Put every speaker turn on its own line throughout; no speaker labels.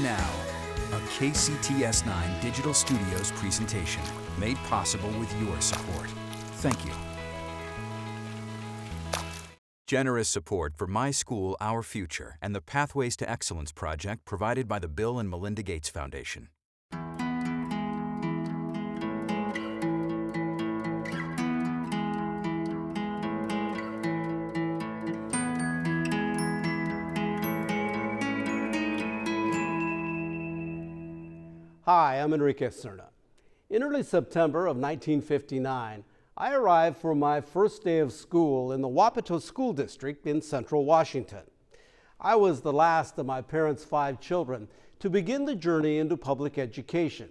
now, a KCTS9 Digital Studios presentation made possible with your support. Thank you. Generous support for My School, Our Future and the Pathways to Excellence project provided by the Bill and Melinda Gates Foundation.
Hi, I'm Enrique Cerna. In early September of 1959, I arrived for my first day of school in the Wapato School District in Central Washington. I was the last of my parents' 5 children to begin the journey into public education.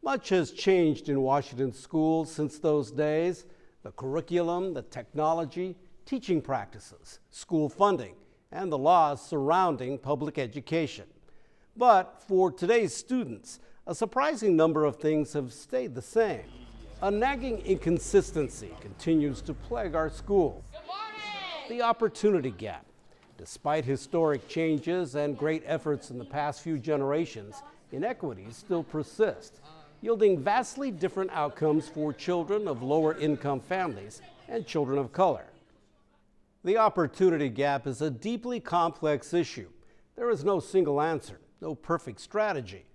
Much has changed in Washington schools since those days: the curriculum, the technology, teaching practices, school funding, and the laws surrounding public education. But for today's students, a surprising number of things have stayed the same. A nagging inconsistency continues to plague our schools. The opportunity gap. Despite historic changes and great efforts in the past few generations, inequities still persist, yielding vastly different outcomes for children of lower income families and children of color. The opportunity gap is a deeply complex issue. There is no single answer, no perfect strategy.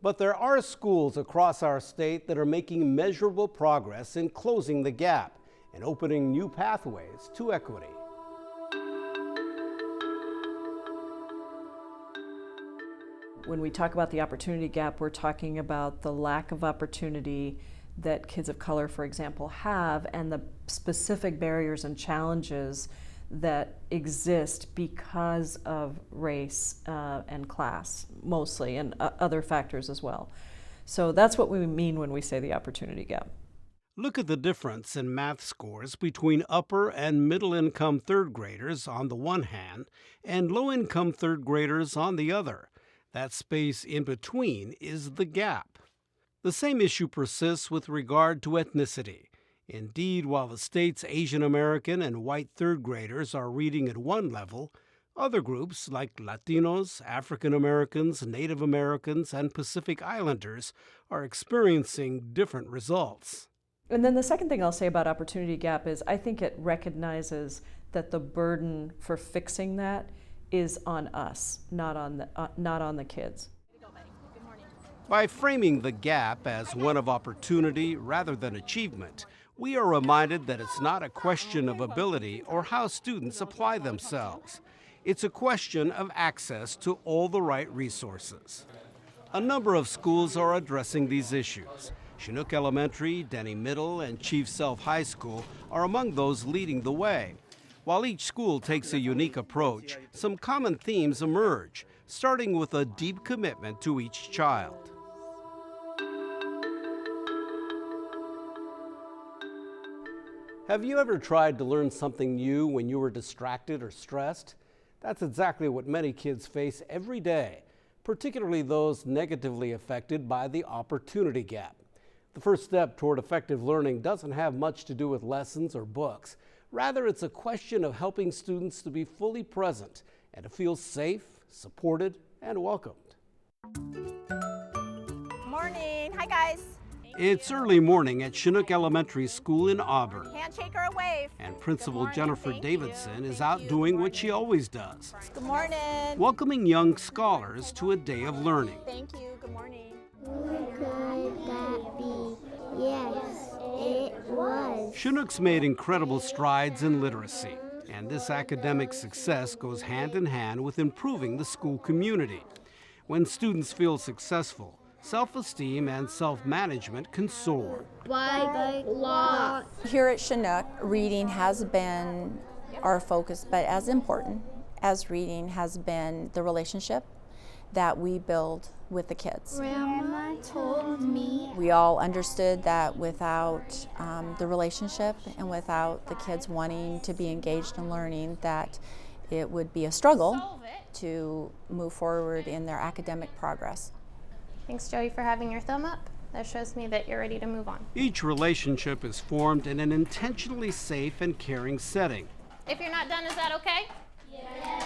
But there are schools across our state that are making measurable progress in closing the gap and opening new pathways to equity.
When we talk about the opportunity gap, we're talking about the lack of opportunity that kids of color, for example, have, and the specific barriers and challenges that exist because of race and class, mostly, and other factors as well. So that's what we mean when we say the opportunity gap.
Look at the difference in math scores between upper and middle income third graders on the one hand and low income third graders on the other. That space in between is the gap. The same issue persists with regard to ethnicity. Indeed, while the state's Asian American and white third graders are reading at one level, other groups like Latinos, African Americans, Native Americans, and Pacific Islanders are experiencing different results.
And then the second thing I'll say about opportunity gap is I think it recognizes that the burden for fixing that is on us, not on the kids.
By framing the gap as one of opportunity rather than achievement, we are reminded that it's not a question of ability or how students apply themselves. It's a question of access to all the right resources. A number of schools are addressing these issues. Chinook Elementary, Denny Middle, and Chief Sealth High School are among those leading the way. While each school takes a unique approach, some common themes emerge, starting with a deep commitment to each child. Have you ever tried to learn something new when you were distracted or stressed? That's exactly what many kids face every day, particularly those negatively affected by the opportunity gap. The first step toward effective learning doesn't have much to do with lessons or books. Rather, it's a question of helping students to be fully present and to feel safe, supported, and welcomed.
Morning. Hi, guys.
It's early morning at Chinook Elementary School in Auburn.
Handshake or a wave.
And Principal Jennifer Davidson is out doing what she always does.
Good morning.
Welcoming young scholars to a day of learning.
Thank you. Good morning.
Could that be? Yes, it was.
Chinook's made incredible strides in literacy, and this academic success goes hand in hand with improving the school community. When students feel successful, self-esteem and self-management can soar.
By law.
Here at Chinook, reading has been our focus, but as important as reading has been the relationship that we build with the kids.
Grandma told me.
We all understood that without the relationship and without the kids wanting to be engaged in learning, that it would be a struggle to move forward in their academic progress.
Thanks, Joey, for having your thumb up. That shows me that you're ready to move on.
Each relationship is formed in an intentionally safe and caring setting.
If you're not done, is that okay? Yes.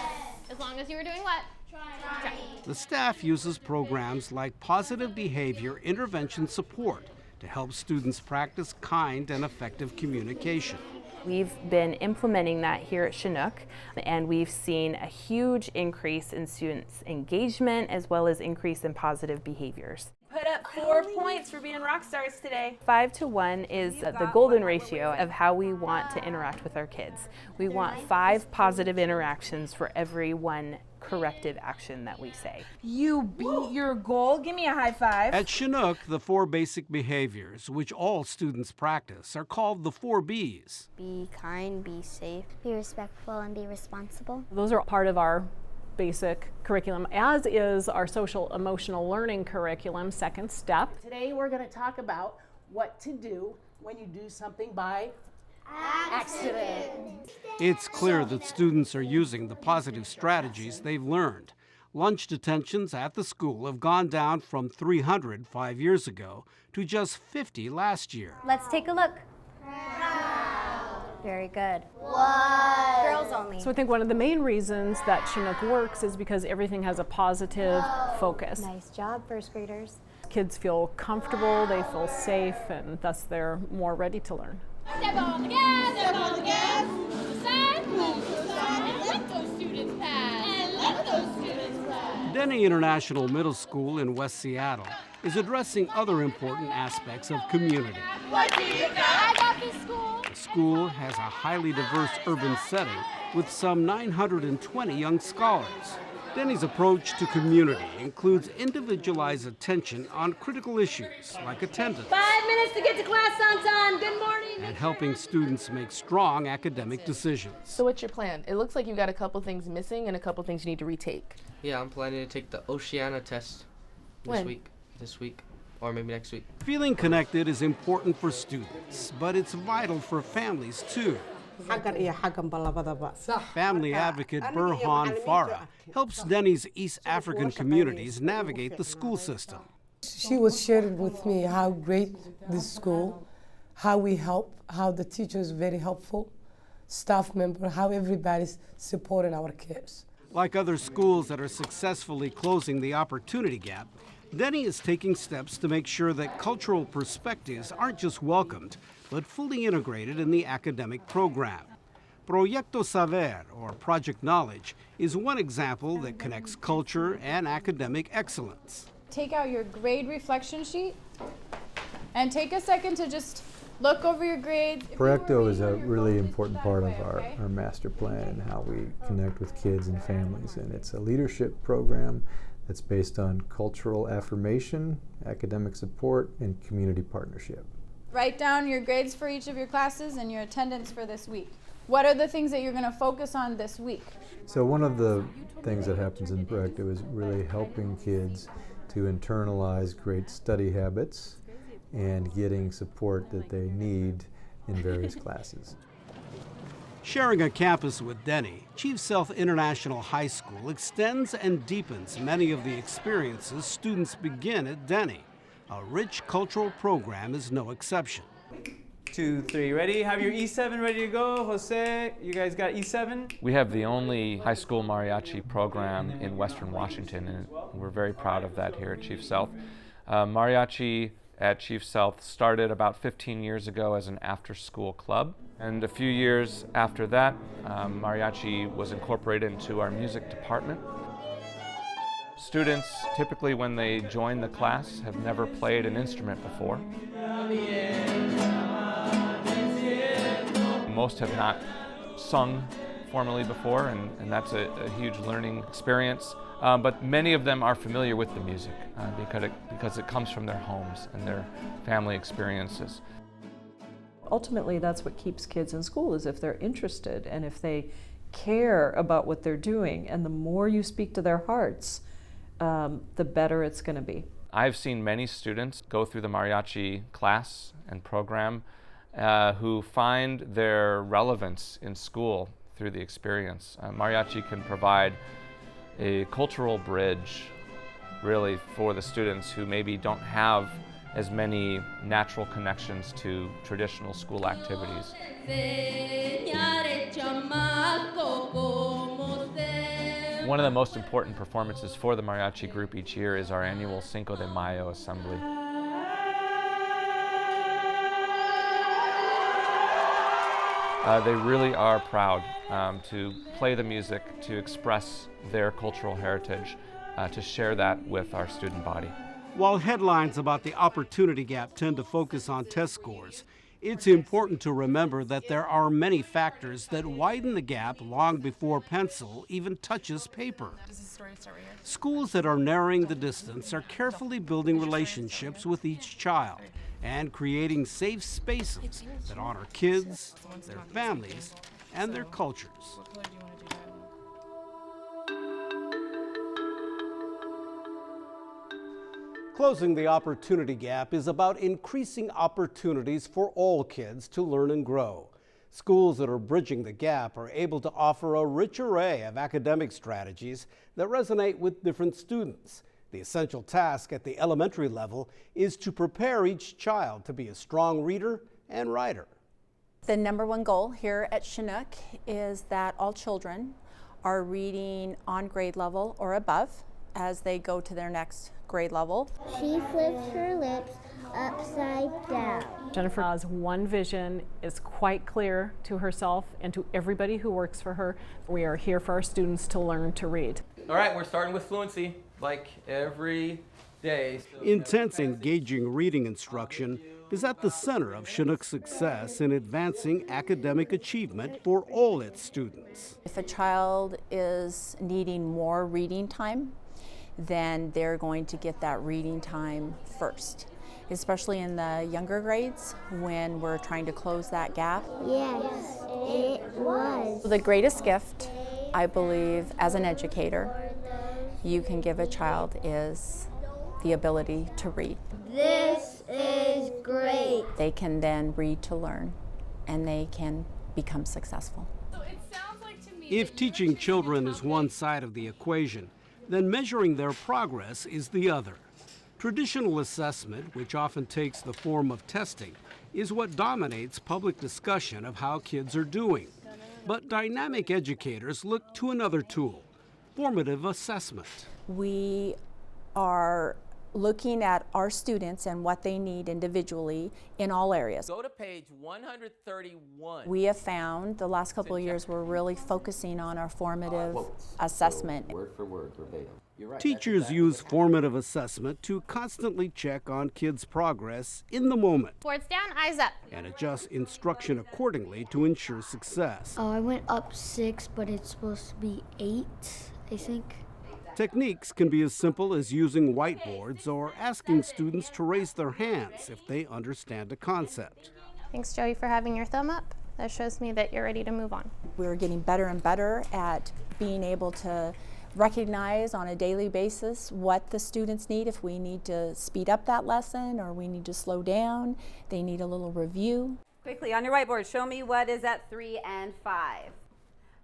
As long as you were doing what? Trying.
The staff uses programs like positive behavior intervention support to help students practice kind and effective communication.
We've been implementing that here at Chinook, and we've seen a huge increase in students' engagement as well as increase in positive behaviors. Put up 4 points for being rock stars today. 5 to 1 is the golden ratio of how we want to interact with our kids. We want 5 positive interactions for every 1 corrective action that we say.
You beat your goal. Give me a high five.
At Chinook, the 4 basic behaviors, which all students practice, are called the 4 B's.
Be kind, be safe, be respectful, and be responsible.
Those are part of our basic curriculum, as is our social emotional learning curriculum, second step.
Today we're going to talk about what to do when you do something by accident.
It's clear that students are using the positive strategies they've learned. Lunch detentions at the school have gone down from 300 5 years ago to just 50 last year.
Let's take a look. Very good. What? Girls only.
So I think one of the main reasons that Chinook works is because everything has a positive focus.
Nice job, first graders.
Kids feel comfortable, they feel safe, and thus they're more ready to learn.
Step on the gas, step on the gas. To the side, move to the side, and let those students pass. And let those students pass.
Denny International Middle School in West Seattle is addressing other important aspects of community.
What do you got? I got this school.
The school has a highly diverse urban setting with some 920 young scholars. Denny's approach to community includes individualized attention on critical issues like attendance
5 minutes to get to class on time. Good morning.
and helping students make strong academic decisions.
So what's your plan? It looks like you got a couple things missing and a couple things you need to retake.
Yeah, I'm planning to take the Oceana test
When?
this week, or maybe next week.
Feeling connected is important for students, but it's vital for families too. Family advocate Burhan Farah helps Denny's East African communities navigate the school system.
She was sharing with me how great this school, how we help, how the teachers very helpful, staff member, how everybody's supporting our kids.
Like other schools that are successfully closing the opportunity gap, Denny is taking steps to make sure that cultural perspectives aren't just welcomed, but fully integrated in the academic program. Proyecto Saber, or Project Knowledge, is one example that connects culture and academic excellence.
Take out your grade reflection sheet and take a second to just look over your grades.
Proyecto is a really important part of our master plan and how we connect with kids and families. And it's a leadership program that's based on cultural affirmation, academic support, and community partnership.
Write down your grades for each of your classes and your attendance for this week. What are the things that you're going to focus on this week?
So one of the things that happens in Proyecto is really helping kids to internalize great study habits and getting support that they need in various classes.
Sharing a campus with Denny, Chief Sealth International High School extends and deepens many of the experiences students begin at Denny. A rich cultural program is no exception.
2, 3, ready? Have your E7 ready to go. Jose, you guys got E7?
We have the only high school mariachi program in Western Washington, and we're very proud of that here at Chief Sealth. Mariachi at Chief Sealth started about 15 years ago as an after-school club, and a few years after that, mariachi was incorporated into our music department. Students, typically when they join the class, have never played an instrument before. Most have not sung formally before, and that's a huge learning experience. But many of them are familiar with the music because it comes from their homes and their family experiences.
Ultimately, that's what keeps kids in school, is if they're interested and if they care about what they're doing. And the more you speak to their hearts, the better it's going to be.
I've seen many students go through the mariachi class and program who find their relevance in school through the experience. Mariachi can provide a cultural bridge, really, for the students who maybe don't have as many natural connections to traditional school activities. One of the most important performances for the mariachi group each year is our annual Cinco de Mayo assembly. They really are proud to play the music, to express their cultural heritage, to share that with our student body.
While headlines about the opportunity gap tend to focus on test scores, it's important to remember that there are many factors that widen the gap long before pencil even touches paper. Schools that are narrowing the distance are carefully building relationships with each child and creating safe spaces that honor kids, their families, and their cultures. Closing the opportunity gap is about increasing opportunities for all kids to learn and grow. Schools that are bridging the gap are able to offer a rich array of academic strategies that resonate with different students. The essential task at the elementary level is to prepare each child to be a strong reader and writer.
The #1 goal here at Chinook is that all children are reading on grade level or above as they go to their next grade level.
She flips her lips upside down.
Jennifer's one vision is quite clear to herself and to everybody who works for her. We are here for our students to learn to read.
All right, we're starting with fluency, like every day.
Intense, engaging reading instruction is at the center of Chinook's success in advancing academic achievement for all its students.
If a child is needing more reading time, then they're going to get that reading time first, especially in the younger grades when we're trying to close that gap.
Yes, it was.
The greatest gift, I believe, as an educator, you can give a child is the ability to read.
This is great.
They can then read to learn, and they can become successful.
If teaching children is one side of the equation, then measuring their progress is the other. Traditional assessment, which often takes the form of testing, is what dominates public discussion of how kids are doing. But dynamic educators look to another tool, formative assessment.
We are looking at our students and what they need individually in all areas.
Go to page 131.
We have found the last couple of years we're really focusing on our formative assessment.
Word for word, verbatim. You're right.
Teachers use formative assessment to constantly check on kids' progress in the moment
Boards down, eyes up.
and adjust instruction accordingly to ensure success.
Oh, I went up 6, but it's supposed to be 8, I think.
Techniques can be as simple as using whiteboards or asking students to raise their hands if they understand a concept.
Thanks, Joey, for having your thumb up. That shows me that you're ready to move on.
We're getting better and better at being able to recognize on a daily basis what the students need. If we need to speed up that lesson or we need to slow down, they need a little review.
Quickly, on your whiteboard, show me what is at 3 and 5.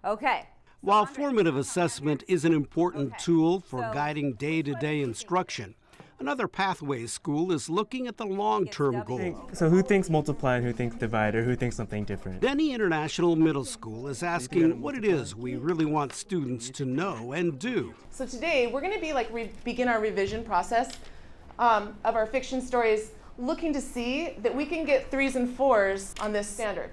Okay.
While formative assessment is an important tool for guiding day-to-day instruction, another Pathways school is looking at the long-term goal.
So who thinks multiply and who thinks divide, or who thinks something different?
Denny International Middle School is asking what it is we really want students to know and do.
So today we're going to be begin our revision process of our fiction stories, looking to see that we can get 3s and 4s on this standard.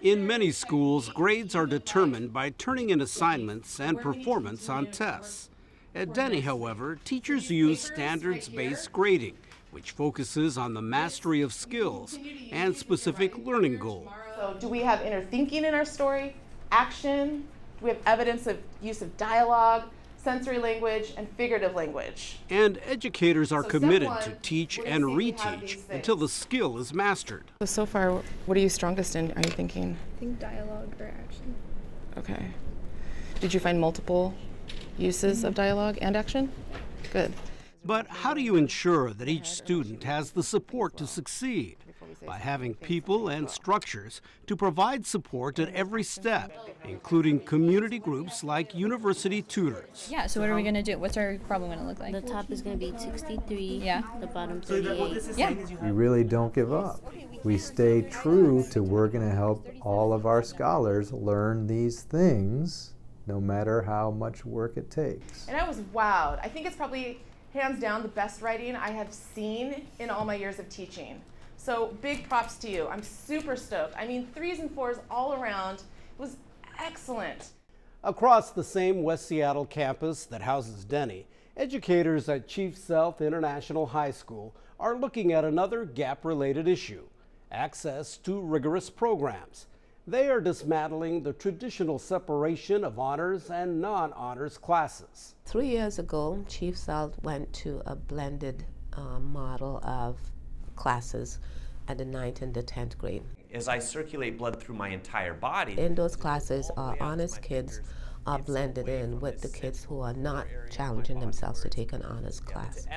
In many schools, grades are determined by turning in assignments and performance on tests. At Denny, however, teachers use standards-based grading, which focuses on the mastery of skills and specific learning goals.
So do we have inner thinking in our story, action? Do we have evidence of use of dialogue, sensory language, and figurative language?
And educators are committed to teach and reteach until the skill is mastered.
So far, what are you strongest in, are you thinking?
I think dialogue or action.
Okay. Did you find multiple uses of dialogue and action? Good.
But how do you ensure that each student has the support to succeed? By having people and structures to provide support at every step, including community groups like university tutors.
Yeah, so what are we going to do? What's our problem going to look like?
The top is going to be 63,
yeah.
The bottom 38.
Yeah.
We really don't give up. We stay true to we're going to help all of our scholars learn these things no matter how much work it takes.
And I was wowed. I think it's probably hands down the best writing I have seen in all my years of teaching. So big props to you. I'm super stoked. I mean, 3s and 4s all around. It was excellent.
Across the same West Seattle campus that houses Denny, educators at Chief Sealth International High School are looking at another gap-related issue: access to rigorous programs. They are dismantling the traditional separation of honors and non-honors classes.
3 years ago, Chief Sealth went to a blended model of classes at the 9th and the 10th grade.
As I circulate blood through my entire body.
In those classes, our honors kids are blended in with the kids who are not challenging themselves to take an honors class.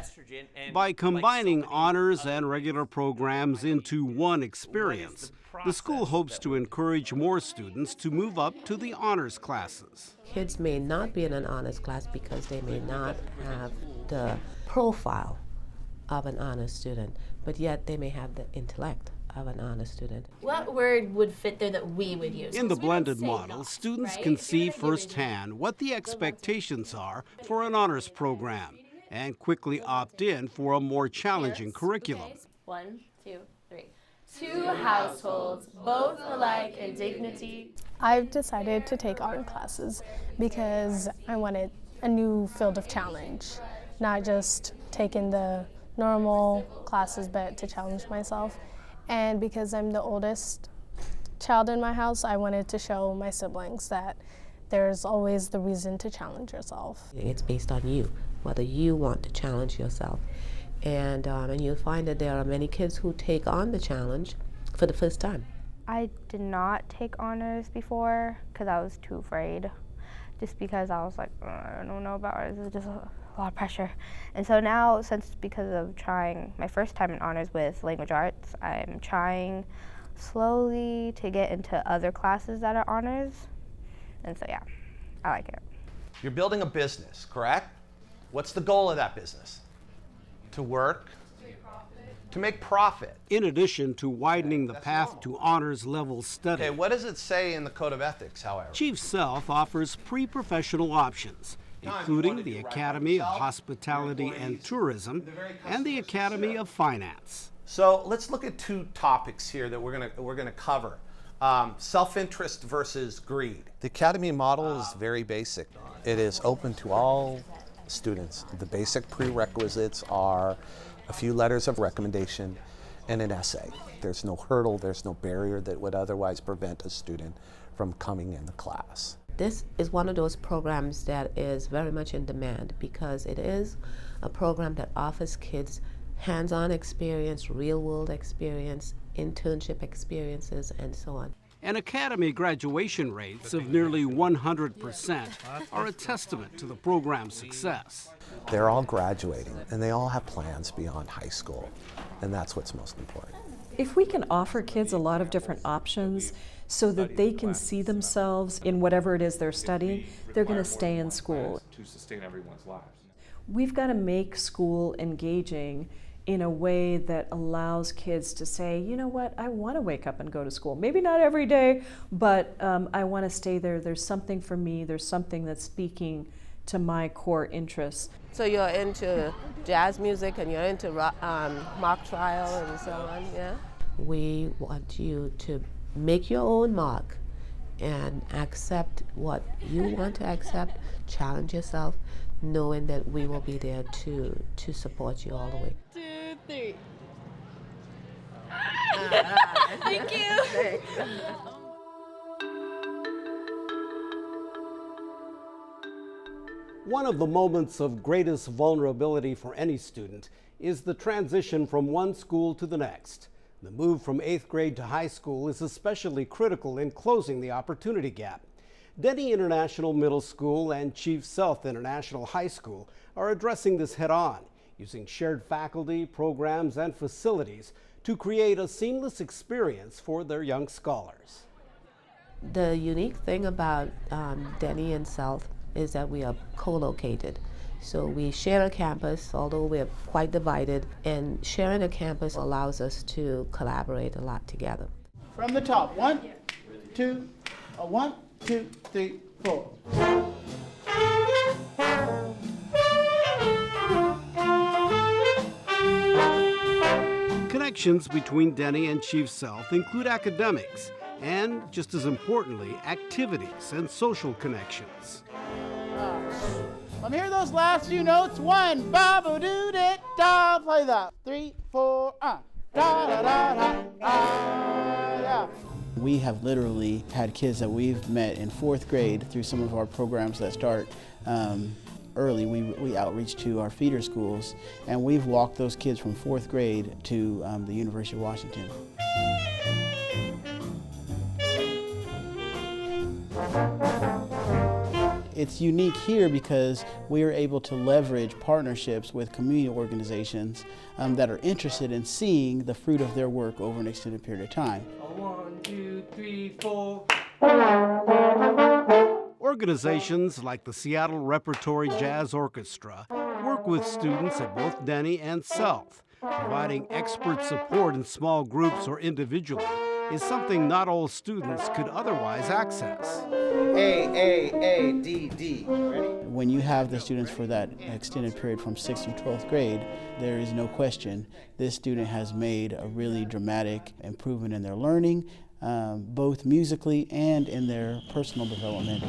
By combining honors and regular programs into one experience, the school hopes to encourage more students to move up to the honors classes.
Kids may not be in an honors class because they may not have the profile of an honors student, but yet they may have the intellect of an honors student.
What word would fit there that we would use?
In the blended model, students can see firsthand what the expectations are for an honors program and quickly opt in for a more challenging curriculum.
1, 2, 3. 2 households, both alike in dignity.
I've decided to take art classes because I wanted a new field of challenge, not just taking the normal classes, but to challenge myself. And because I'm the oldest child in my house, I wanted to show my siblings that there's always the reason to challenge yourself.
It's based on you, whether you want to challenge yourself. And you'll find that there are many kids who take on the challenge for the first time.
I did not take honors before because I was too afraid. Just because I was like, I don't know about honors, it's just a lot of pressure. And so now, because of trying my first time in honors with language arts, I'm trying slowly to get into other classes that are honors. And so yeah, I like it.
You're building a business, correct? What's the goal of that business? To work, to make profit.
In addition to widening the path to honors level study,
Okay, what does it say in the Code of Ethics, however?
Chief Sealth offers pre-professional options, including the Academy of Hospitality and Tourism and the Academy of Finance.
So let's look at 2 topics here that we're gonna cover. Self-interest versus greed. The Academy model is very basic. It is open to all students. The basic prerequisites are a few letters of recommendation and an essay. There's no hurdle, there's no barrier that would otherwise prevent a student from coming in the class.
This is one of those programs that is very much in demand because it is a program that offers kids hands-on experience, real-world experience, internship experiences, and so on.
And Academy graduation rates of nearly 100% are a testament to the program's success.
They're all graduating, and they all have plans beyond high school, and that's what's most important.
If we can offer kids a lot of different options so that they can see themselves in whatever it is they're studying, they're going to stay in school.
To sustain everyone's lives.
We've got to make school engaging in a way that allows kids to say, you know what, I want to wake up and go to school. Maybe not every day, but I want to stay there. There's something for me. There's something that's speaking to my core interests.
So you're into jazz music and you're into mock trial and so on, yeah? We want you to make your own mark and accept what you want to accept, challenge yourself, knowing that we will be there to support you all the way.
2, 3. Thank you.
One of the moments of greatest vulnerability for any student is the transition from one school to the next. The move from 8th grade to high school is especially critical in closing the opportunity gap. Denny International Middle School and Chief Sealth International High School are addressing this head-on, using shared faculty, programs, and facilities to create a seamless experience for their young scholars.
The unique thing about Denny and Sealth is that we are co-located. So we share a campus, although we're quite divided, and sharing a campus allows us to collaborate a lot together.
From the top, 1, 2, 1, 2, 3, 4.
connections between Denny and Chief Sealth include academics and, just as importantly, activities and social connections.
Let me hear those last few notes. 1, ba-ba-doo-dit-da. Play that. 3, 4, da-da-da-da, yeah.
We have literally had kids that we've met in 4th grade through some of our programs that start early. We outreach to our feeder schools, and we've walked those kids from 4th grade to the University of Washington. It's unique here because we are able to leverage partnerships with community organizations that are interested in seeing the fruit of their work over an extended period of time.
1, 2, 3, 4.
Organizations like the Seattle Repertory Jazz Orchestra work with students at both Denny and Sealth. Providing expert support in small groups or individually is something not all students could otherwise access.
A, D, D. Ready? When you have the students for that extended period from 6th through 12th grade, there is no question this student has made a really dramatic improvement in their learning, both musically and in their personal development.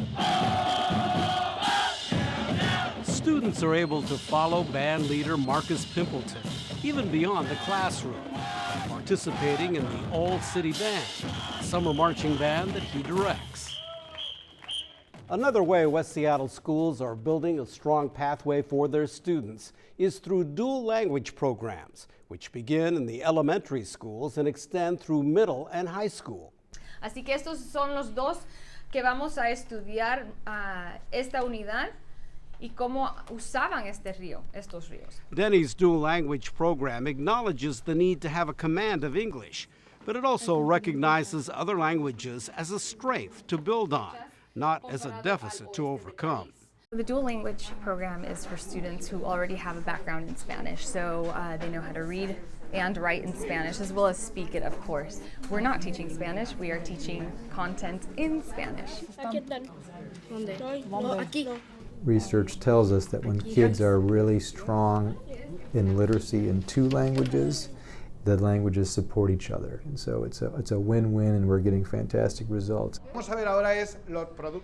Students are able to follow band leader Marcus Pimpleton even beyond the classroom, participating in the All-City Band, a summer marching band that he directs. Another way West Seattle schools are building a strong pathway for their students is through dual language programs, which begin in the elementary schools and extend through middle and high school.
Así que estos son los dos que vamos a estudiar esta unidad y cómo usaban estos ríos.
Denny's dual language program acknowledges the need to have a command of English, but it also recognizes other languages as a strength to build on, not as a deficit to overcome.
The dual language program is for students who already have a background in Spanish, so they know how to read and write in Spanish, as well as speak it, of course. We're not teaching Spanish, we are teaching content in Spanish.
Research tells us that when kids are really strong in literacy in 2 languages, the languages support each other. And so it's a win-win, and we're getting fantastic results.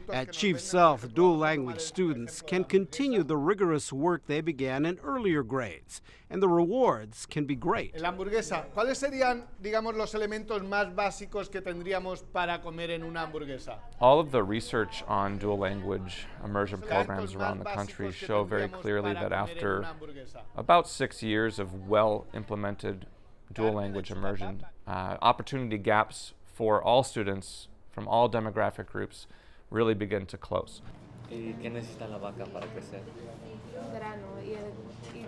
At Chief Sealth, dual language students can continue the rigorous work they began in earlier grades, and the rewards can be great.
La hamburguesa, ¿cuáles serían, digamos, los elementos más básicos que tendríamos para comer en una hamburguesa?
All of the research on dual language immersion programs around the country show very clearly that after about 6 years of well-implemented dual language immersion, opportunity gaps for all students from all demographic groups really begin to close.
¿Qué necesita la vaca para crecer?
Grano, y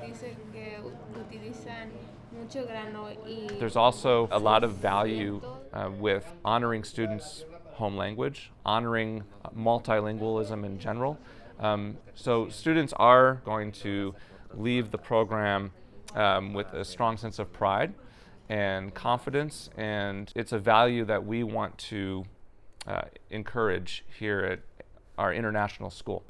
dicen que utilizan mucho grano y...
There's also a lot of value with honoring students' home language, honoring multilingualism in general. So students are going to leave the program with a strong sense of pride and confidence, and it's a value that we want to encourage here at our international school.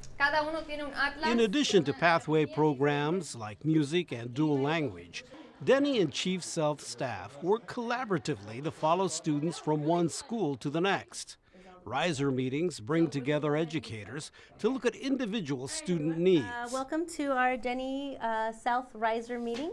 In addition to pathway programs like music and dual language, Denny and Chief Sealth staff work collaboratively to follow students from one school to the next. Riser meetings bring together educators to look at individual student needs.
Welcome to our Denny Sealth Riser meeting.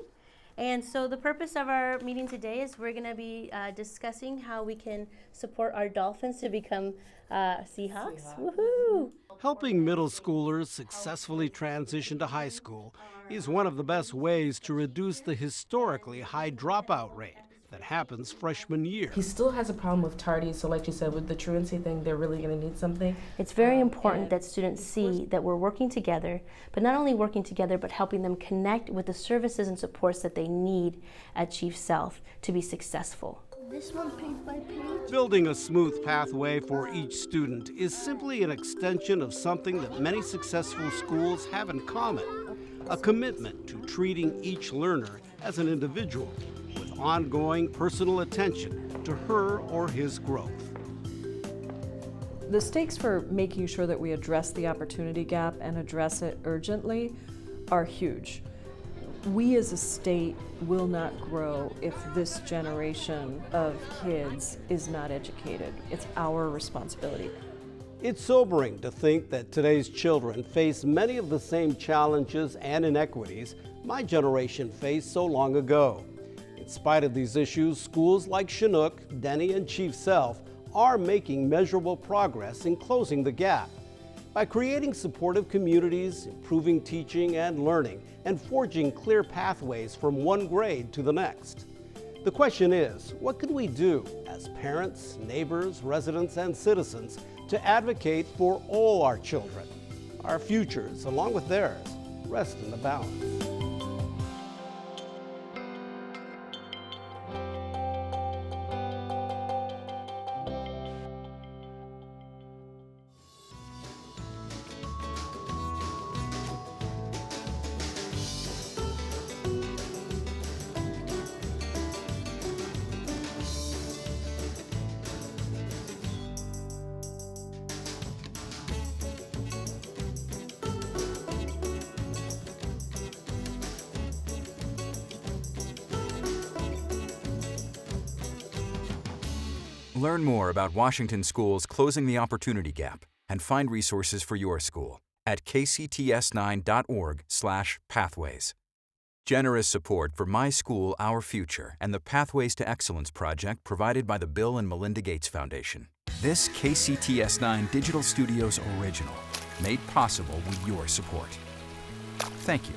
And so the purpose of our meeting today is we're going to be discussing how we can support our dolphins to become Seahawks. Woohoo!
Helping middle schoolers successfully transition to high school is one of the best ways to reduce the historically high dropout rate that happens freshman year.
He still has a problem with tardies, so like you said, with the truancy thing, they're really going to need something.
It's very important that students see that we're working together, but not only working together, but helping them connect with the services and supports that they need at Chief Sealth to be successful.
This one page by page.
Building a smooth pathway for each student is simply an extension of something that many successful schools have in common, a commitment to treating each learner as an individual with ongoing personal attention to her or his growth.
The stakes for making sure that we address the opportunity gap and address it urgently are huge. We as a state will not grow if this generation of kids is not educated. It's our responsibility.
It's sobering to think that today's children face many of the same challenges and inequities my generation faced so long ago. In spite of these issues, schools like Chinook, Denny, and Chief Sealth are making measurable progress in closing the gap. By creating supportive communities, improving teaching and learning, and forging clear pathways from one grade to the next. The question is, what can we do as parents, neighbors, residents, and citizens to advocate for all our children? Our futures, along with theirs, rest in the balance.
Learn more about Washington schools closing the opportunity gap and find resources for your school at kcts9.org/pathways. Generous support for My School, Our Future and the Pathways to Excellence project provided by the Bill and Melinda Gates Foundation. This KCTS9 Digital Studios original, made possible with your support. Thank you.